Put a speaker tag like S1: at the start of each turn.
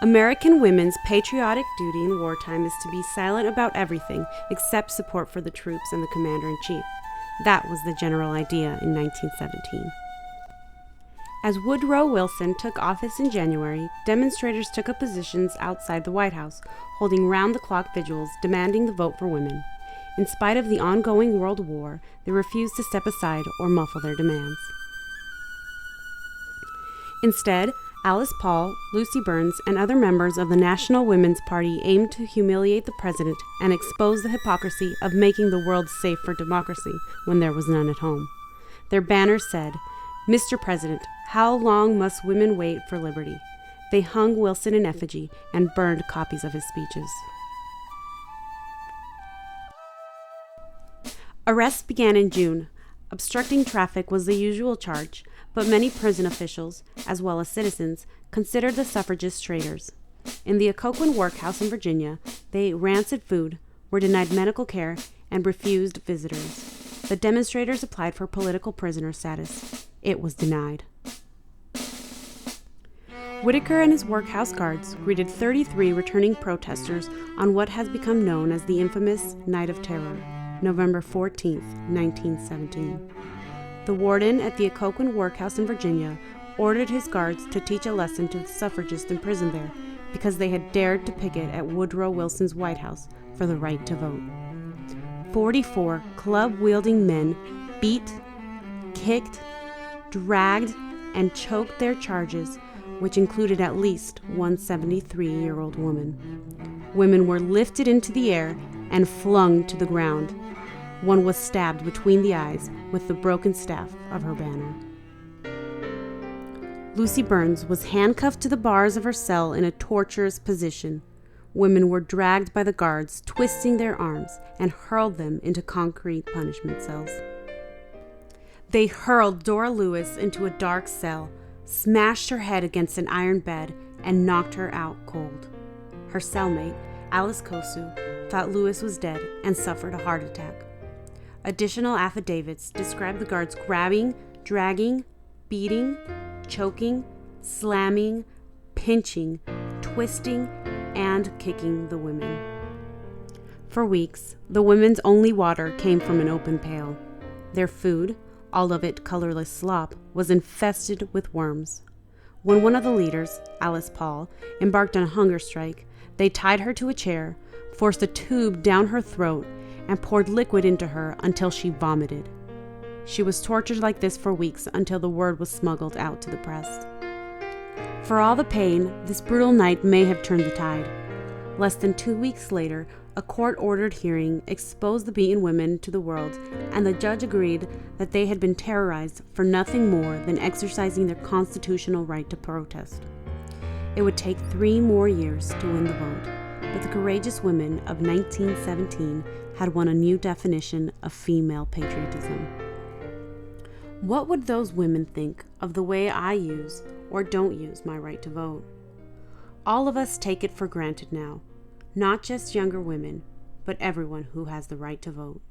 S1: American women's patriotic duty in wartime is to be silent about everything except support for the troops and the commander-in-chief. That was the general idea in 1917. As Woodrow Wilson took office in January, demonstrators took up positions outside the White House, holding round-the-clock vigils demanding the vote for women. In spite of the ongoing World War, they refused to step aside or muffle their demands. Instead, Alice Paul, Lucy Burns, and other members of the National Women's Party aimed to humiliate the president and expose the hypocrisy of making the world safe for democracy when there was none at home. Their banner said, "Mr. President, how long must women wait for liberty?" They hung Wilson in effigy and burned copies of his speeches. Arrests began in June. Obstructing traffic was the usual charge, but many prison officials, as well as citizens, considered the suffragists traitors. In the Occoquan workhouse in Virginia, they ate rancid food, were denied medical care, and refused visitors. The demonstrators applied for political prisoner status. It was denied. Whitaker and his workhouse guards greeted 33 returning protesters on what has become known as the infamous Night of Terror, November 14, 1917. The warden at the Occoquan workhouse in Virginia ordered his guards to teach a lesson to the suffragists imprisoned there because they had dared to picket at Woodrow Wilson's White House for the right to vote. 44 club-wielding men beat, kicked, dragged, and choked their charges, which included at least one 73-year-old woman. Women were lifted into the air and flung to the ground. One was stabbed between the eyes with the broken staff of her banner. Lucy Burns was handcuffed to the bars of her cell in a torturous position. Women were dragged by the guards, twisting their arms, and hurled them into concrete punishment cells. They hurled Dora Lewis into a dark cell, smashed her head against an iron bed, and knocked her out cold. Her cellmate, Alice Kosu, thought Lewis was dead and suffered a heart attack. Additional affidavits describe the guards grabbing, dragging, beating, choking, slamming, pinching, twisting, and kicking the women. For weeks, the women's only water came from an open pail. Their food, all of it colorless slop, was infested with worms. When one of the leaders, Alice Paul, embarked on a hunger strike, they tied her to a chair, forced a tube down her throat, and poured liquid into her until she vomited. She was tortured like this for weeks until the word was smuggled out to the press. For all the pain, this brutal night may have turned the tide. Less than 2 weeks later, a court-ordered hearing exposed the beaten women to the world, and the judge agreed that they had been terrorized for nothing more than exercising their constitutional right to protest. It would take 3 more years to win the vote, but the courageous women of 1917 had won a new definition of female patriotism. What would those women think of the way I use or don't use my right to vote? All of us take it for granted now, not just younger women, but everyone who has the right to vote.